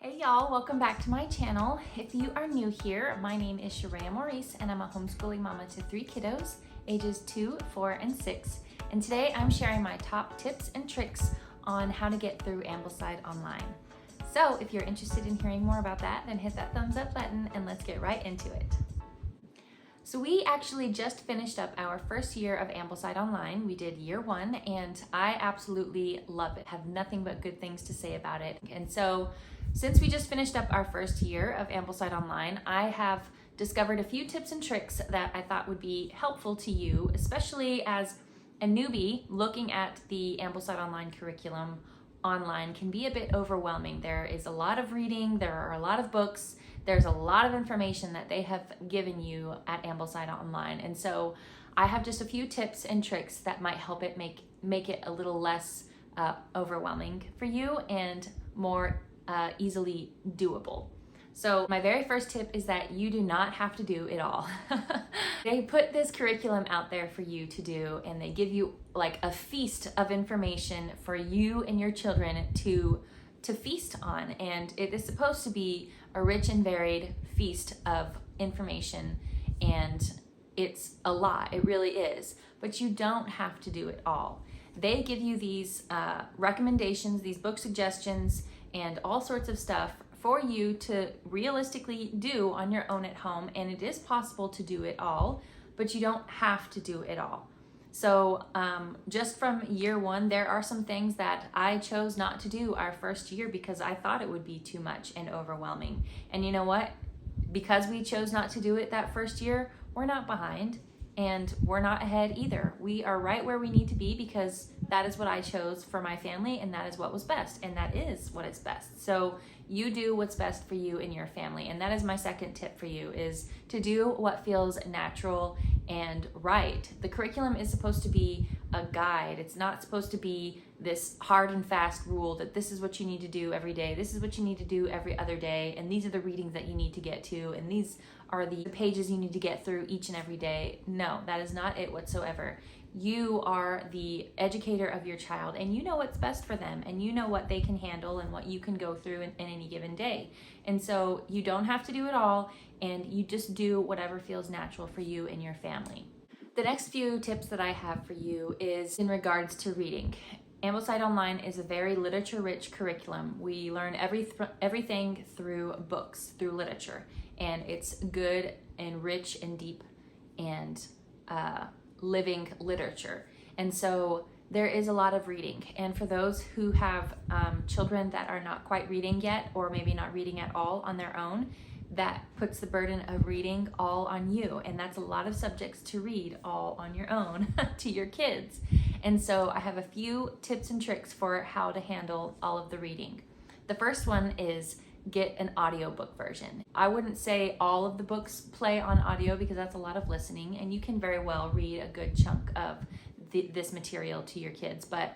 Hey y'all, welcome back to my channel. If you are new here, my name is Sharaya Maurice and I'm a homeschooling mama to 3 kiddos, ages 2, 4, and 6. And today I'm sharing my top tips and tricks on how to get through Ambleside Online. So if you're interested in hearing more about that, then hit that thumbs up button and let's get right into it. So we actually just finished up our first year of Ambleside Online. We did year 1 and I absolutely love it. Have nothing but good things to say about it. And so since we just finished up our first year of Ambleside Online, I have discovered a few tips and tricks that I thought would be helpful to you, especially as a newbie looking at the Ambleside Online curriculum online can be a bit overwhelming. There is a lot of reading, there are a lot of books, there's a lot of information that they have given you at Ambleside Online. And so I have just a few tips and tricks that might help it make it a little less overwhelming for you and more easily doable. So my very first tip is that you do not have to do it all. They put this curriculum out there for you to do, and they give you like a feast of information for you and your children to feast on. And it is supposed to be a rich and varied feast of information, and it's a lot, it really is. But you don't have to do it all. They give you these recommendations, these book suggestions, and all sorts of stuff for you to realistically do on your own at home. And it is possible to do it all, but you don't have to do it all. So just from year 1, there are some things that I chose not to do our first year because I thought it would be too much and overwhelming. And you know what? Because we chose not to do it that first year, we're not behind and we're not ahead either. We are right where we need to be because that is what I chose for my family, and that is what was best, and that is what is best. So you do what's best for you and your family. And that is my second tip for you, is to do what feels natural and right. The curriculum is supposed to be a guide. It's not supposed to be this hard and fast rule that this is what you need to do every day, this is what you need to do every other day, and these are the readings that you need to get to, and these are the pages you need to get through each and every day. No, that is not it whatsoever. You are the educator of your child, and you know what's best for them, and you know what they can handle and what you can go through in any given day. And so you don't have to do it all, and you just do whatever feels natural for you and your family. The next few tips that I have for you is in regards to reading. Ambleside Online is a very literature-rich curriculum. We learn everything through books, through literature, and it's good and rich and deep and living literature. And so there is a lot of reading. And for those who have children that are not quite reading yet, or maybe not reading at all on their own, that puts the burden of reading all on you. And that's a lot of subjects to read all on your own to your kids. And so I have a few tips and tricks for how to handle all of the reading. The first one is get an audiobook version. I wouldn't say all of the books play on audio because that's a lot of listening, and you can very well read a good chunk of this material to your kids, but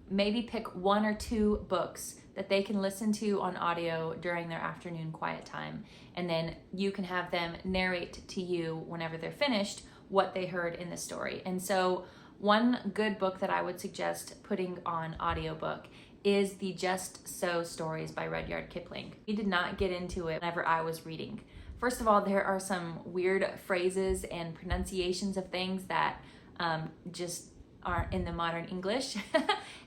maybe pick 1 or 2 books that they can listen to on audio during their afternoon quiet time, and then you can have them narrate to you whenever they're finished what they heard in the story. And so one good book that I would suggest putting on audiobook is the Just So stories by Rudyard Kipling. We did not get into it whenever I was reading. First of all, there are some weird phrases and pronunciations of things that just aren't in the modern English.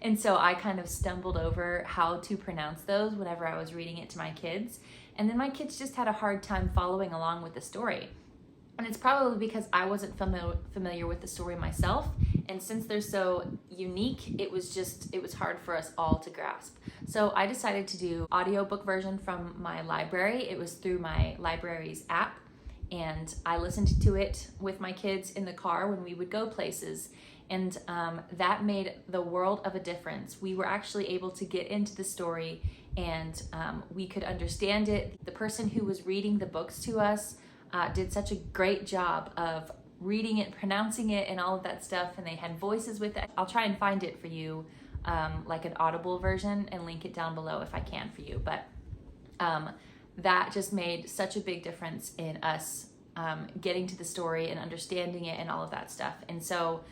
And so I kind of stumbled over how to pronounce those whenever I was reading it to my kids. And then my kids just had a hard time following along with the story. And it's probably because I wasn't familiar with the story myself. And since they're so unique, it was hard for us all to grasp. So I decided to do audiobook version from my library. It was through my library's app. And I listened to it with my kids in the car when we would go places. And that made the world of a difference. We were actually able to get into the story, and we could understand it. The person who was reading the books to us did such a great job of reading it, pronouncing it, and all of that stuff, and they had voices with it. I'll try and find it for you, like an Audible version, and link it down below if I can for you. But that just made such a big difference in us getting to the story and understanding it and all of that stuff. And so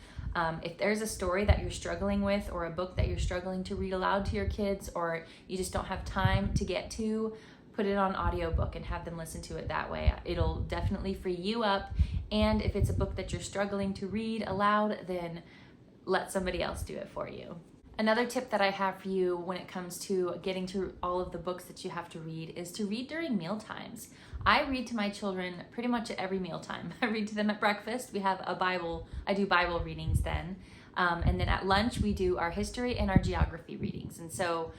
If there's a story that you're struggling with, or a book that you're struggling to read aloud to your kids, or you just don't have time to get to, put it on audiobook and have them listen to it that way. It'll definitely free you up. And if it's a book that you're struggling to read aloud, then let somebody else do it for you. Another tip that I have for you when it comes to getting through all of the books that you have to read is to read during meal times. I read to my children pretty much at every mealtime. I read to them at breakfast. We have a Bible. I do Bible readings then. And then at lunch, we do our history and our geography readings. And so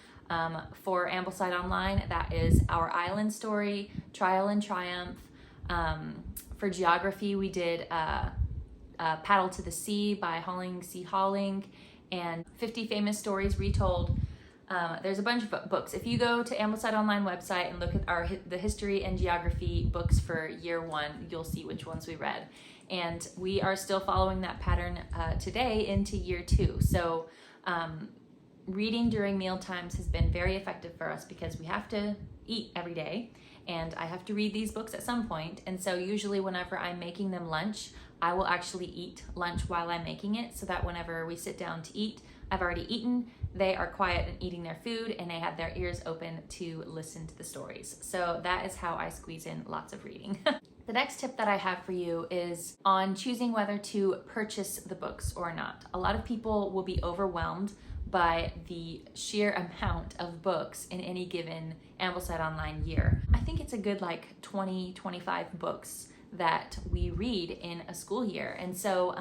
for Ambleside Online, that is Our Island Story, Trial and Triumph. For geography, we did Paddle to the Sea by Holling C. Holling, and 50 Famous Stories Retold. There's a bunch of books. If you go to Ambleside Online website and look at the history and geography books for year 1, you'll see which ones we read. And we are still following that pattern today into year 2. So reading during meal times has been very effective for us because we have to eat every day, and I have to read these books at some point. And so usually whenever I'm making them lunch, I will actually eat lunch while I'm making it, so that whenever we sit down to eat, I've already eaten, they are quiet and eating their food, and they have their ears open to listen to the stories. So that is how I squeeze in lots of reading. The next tip that I have for you is on choosing whether to purchase the books or not. A lot of people will be overwhelmed by the sheer amount of books in any given Ambleside Online year. I think it's a good 20, 25 books that we read in a school year. And so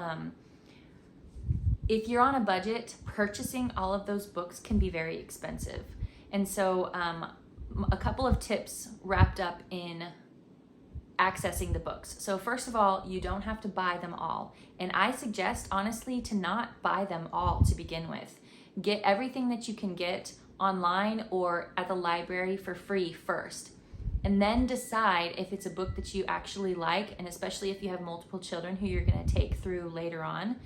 if you're on a budget, purchasing all of those books can be very expensive. And so a couple of tips wrapped up in accessing the books. So first of all, you don't have to buy them all. And I suggest, honestly, to not buy them all to begin with. Get everything that you can get online or at the library for free first. And then decide if it's a book that you actually like, and especially if you have multiple children who you're going to take through later on.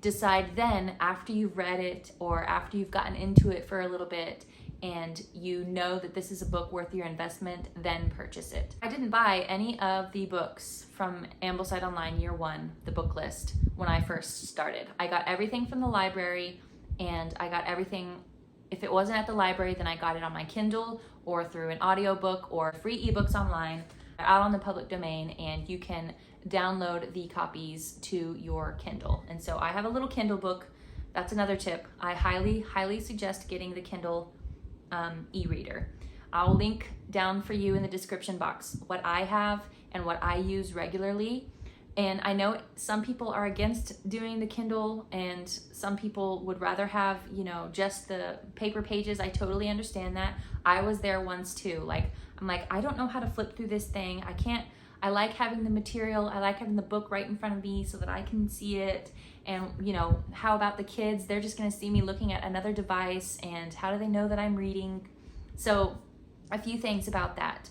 Decide then, after you've read it or after you've gotten into it for a little bit and you know that this is a book worth your investment, then purchase it. I didn't buy any of the books from Ambleside Online Year 1, the book list, when I first started. I got everything from the library, and I got everything, if it wasn't at the library, then I got it on my Kindle or through an audiobook or free ebooks online out on the public domain, and you can download the copies to your Kindle. And so I have a little Kindle book. That's another tip. I highly suggest getting the Kindle E-Reader. I'll link down for you in the description box what I have and what I use regularly. And I know some people are against doing the Kindle, and some people would rather have, just the paper pages. I totally understand that. I was there once too. I'm like, I don't know how to flip through this thing. I like having the material. I like having the book right in front of me so that I can see it. And, how about the kids? They're just going to see me looking at another device, and how do they know that I'm reading? So a few things about that.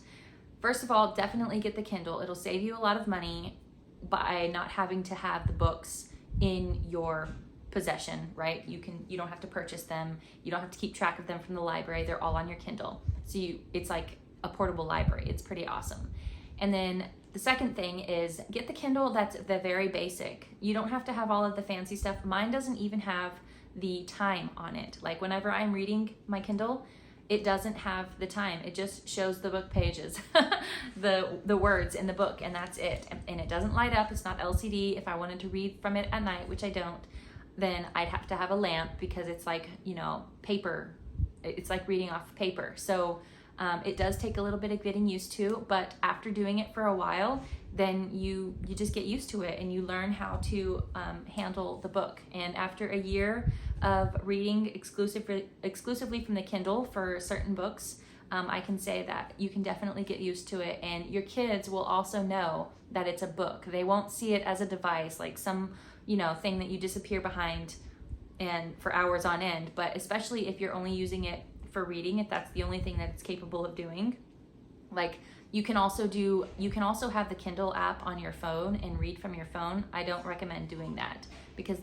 First of all, definitely get the Kindle. It'll save you a lot of money by not having to have the books in your possession, right? You don't have to purchase them. You don't have to keep track of them from the library. They're all on your Kindle. So it's like a portable library. It's pretty awesome. And then the second thing is get the Kindle that's the very basic. You don't have to have all of the fancy stuff. Mine doesn't even have the time on it. Like whenever I'm reading my Kindle, it doesn't have the time. It just shows the book pages, the words in the book, and that's it. And it doesn't light up. It's not LCD. If I wanted to read from it at night, which I don't, then I'd have to have a lamp because it's like, paper. It's like reading off paper. So it does take a little bit of getting used to, but after doing it for a while, then you just get used to it and you learn how to handle the book. And after a year of reading exclusively from the Kindle for certain books, I can say that you can definitely get used to it, and your kids will also know that it's a book. They won't see it as a device, like some thing that you disappear behind and for hours on end, but especially if you're only using it for reading, if that's the only thing that it's capable of doing. Like you can also have the Kindle app on your phone and read from your phone. I don't recommend doing that because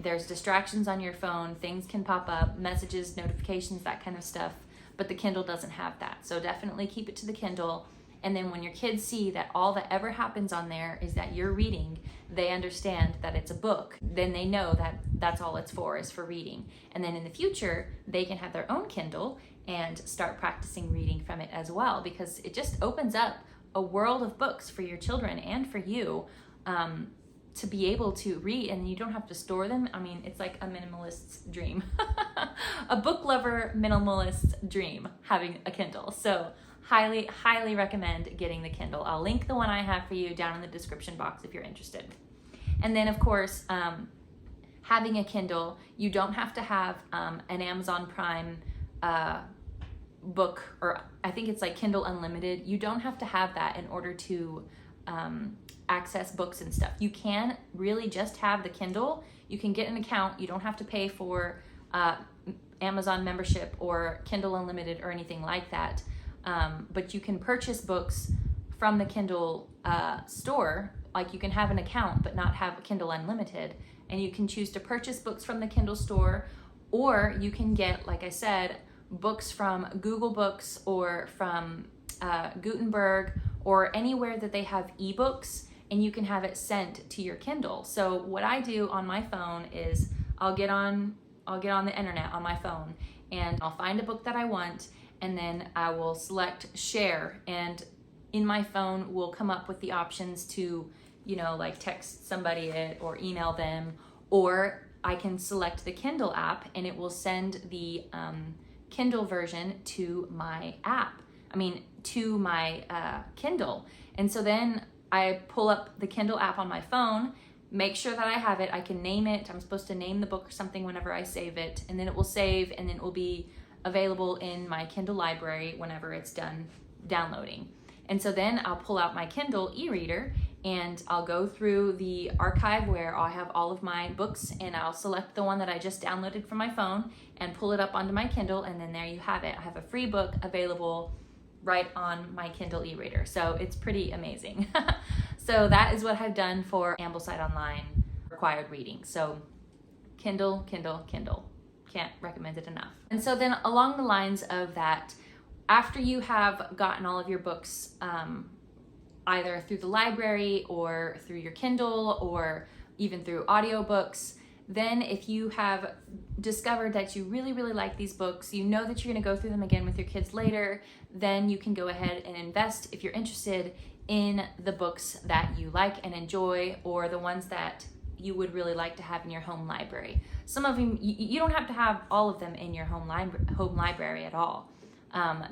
there's distractions on your phone, things can pop up, messages, notifications, that kind of stuff, but the Kindle doesn't have that. So definitely keep it to the Kindle. And then when your kids see that all that ever happens on there is that you're reading, they understand that it's a book, then they know that that's all it's for, is for reading. And then in the future, they can have their own Kindle and start practicing reading from it as well, because it just opens up a world of books for your children and for you to be able to read, and you don't have to store them. I mean, it's like a minimalist's dream. A book lover minimalist's dream, having a Kindle. So highly recommend getting the Kindle. I'll link the one I have for you down in the description box if you're interested. And then of course, having a Kindle, you don't have to have an Amazon Prime book, or I think it's like Kindle Unlimited. You don't have to have that in order to access books and stuff. You can really just have the Kindle. You can get an account. You don't have to pay for Amazon membership or Kindle Unlimited or anything like that. But you can purchase books from the Kindle store. Like, you can have an account but not have Kindle Unlimited, and you can choose to purchase books from the Kindle store, or you can get, like I said, books from Google Books or from Gutenberg or anywhere that they have ebooks, and you can have it sent to your Kindle. So what I do on my phone is I'll get on the internet on my phone, and I'll find a book that I want, and then I will select share, and in my phone will come up with the options to, like text somebody it or email them, or I can select the Kindle app and it will send the Kindle version to my Kindle. And so then I pull up the Kindle app on my phone, make sure that I have it, I can name it. I'm supposed to name the book or something whenever I save it, and then it will save, and then it will be available in my Kindle library whenever it's done downloading. And so then I'll pull out my Kindle E-Reader and I'll go through the archive where I have all of my books, and I'll select the one that I just downloaded from my phone and pull it up onto my Kindle, and then there you have it. I have a free book available right on my Kindle E-Reader. So it's pretty amazing. So that is what I've done for Ambleside Online required reading. So Kindle. Can't recommend it enough. And so then along the lines of that, after you have gotten all of your books, either through the library or through your Kindle or even through audiobooks, then if you have discovered that you really like these books, you know that you're going to go through them again with your kids later, then you can go ahead and invest, if you're interested, in the books that you like and enjoy, or the ones that you would really like to have in your home library. Some of them, you don't have to have all of them in your home library at all.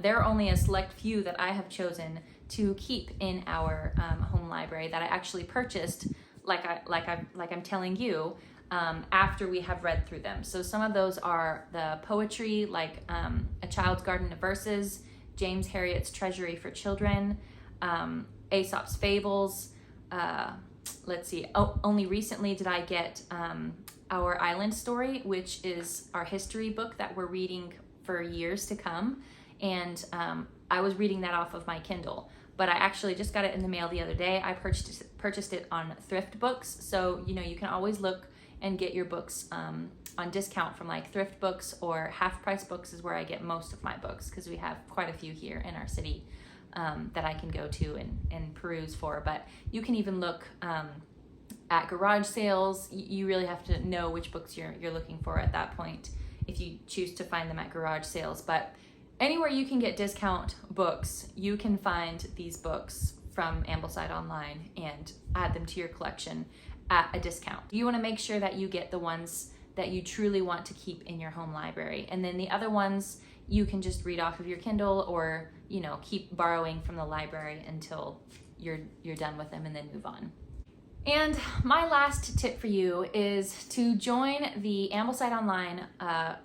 There are only a select few that I have chosen to keep in our home library that I actually purchased, like I'm telling you, after we have read through them. So some of those are the poetry, like A Child's Garden of Verses, James Herriot's Treasury for Children, Aesop's Fables. Let's see, only recently did I get Our Island Story, which is our history book that we're reading for years to come. And I was reading that off of my Kindle, but I actually just got it in the mail the other day. I purchased it on Thrift Books. So, you can always look and get your books on discount from like Thrift Books, or Half Price Books is where I get most of my books, because we have quite a few here in our city that I can go to and peruse for. But you can even look at garage sales. You really have to know which books you're looking for at that point if you choose to find them at garage sales. But anywhere you can get discount books, you can find these books from Ambleside Online and add them to your collection at a discount. You want to make sure that you get the ones that you truly want to keep in your home library, and then the other ones you can just read off of your Kindle, or keep borrowing from the library until you're done with them, and then move on. And my last tip for you is to join the Ambleside Online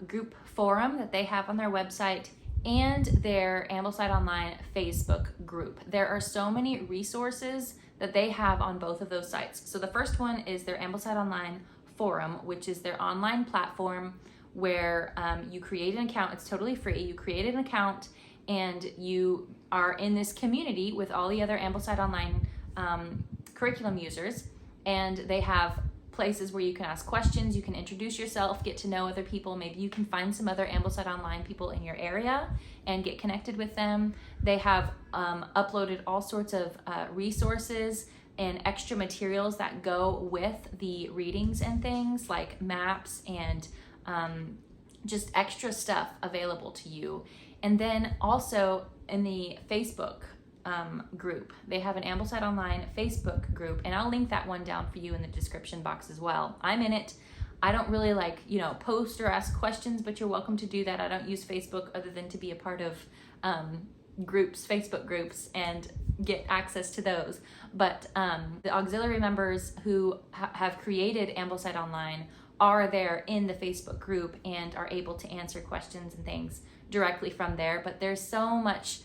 group forum that they have on their website and their Ambleside Online Facebook group. There are so many resources that they have on both of those sites. So the first one is their Ambleside Online forum, which is their online platform where you create an account. It's totally free. You create an account and you are in this community with all the other Ambleside Online curriculum users, and they have places where you can ask questions, you can introduce yourself, get to know other people. Maybe you can find some other Ambleside Online people in your area and get connected with them. They have uploaded all sorts of resources and extra materials that go with the readings and things like maps and just extra stuff available to you. And then also in the Facebook group, they have an Ambleside Online Facebook group, and I'll link that one down for you in the description box as well. I'm in it. I don't really post or ask questions, but you're welcome to do that. I don't use Facebook other than to be a part of Facebook groups and get access to those. But the auxiliary members who have created Ambleside Online are there in the Facebook group and are able to answer questions and things directly from there. But there's so much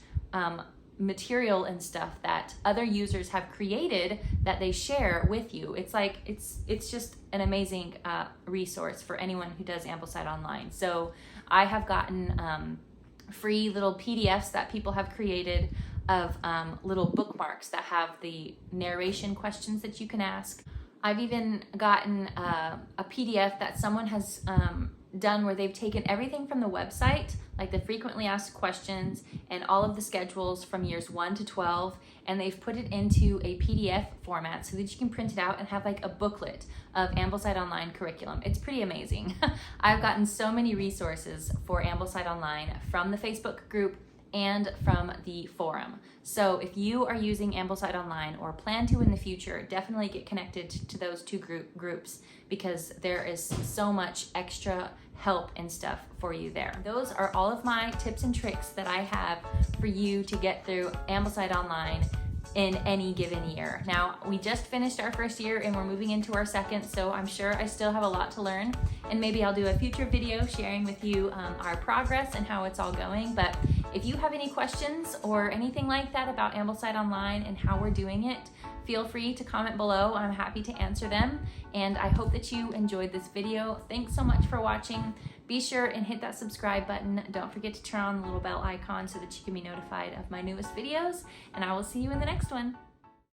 material and stuff that other users have created that they share with you. It's just an amazing resource for anyone who does Ambleside Online. So I have gotten free little PDFs that people have created of little bookmarks that have the narration questions that you can ask. I've even gotten a PDF that someone has done where they've taken everything from the website, like the frequently asked questions and all of the schedules from years 1 to 12, and they've put it into a PDF format so that you can print it out and have like a booklet of Ambleside Online curriculum. It's pretty amazing. I've gotten so many resources for Ambleside Online from the Facebook group and from the forum. So if you are using Ambleside Online or plan to in the future, definitely get connected to those two groups because there is so much extra help and stuff for you there. Those are all of my tips and tricks that I have for you to get through Ambleside Online in any given year. Now, we just finished our first year and we're moving into our second, so I'm sure I still have a lot to learn, and maybe I'll do a future video sharing with you our progress and how it's all going. But if you have any questions or anything like that about Ambleside Online and how we're doing it, feel free to comment below. I'm happy to answer them, and I hope that you enjoyed this video. Thanks so much for watching. Be sure and hit that subscribe button. Don't forget to turn on the little bell icon so that you can be notified of my newest videos, and I will see you in the next one.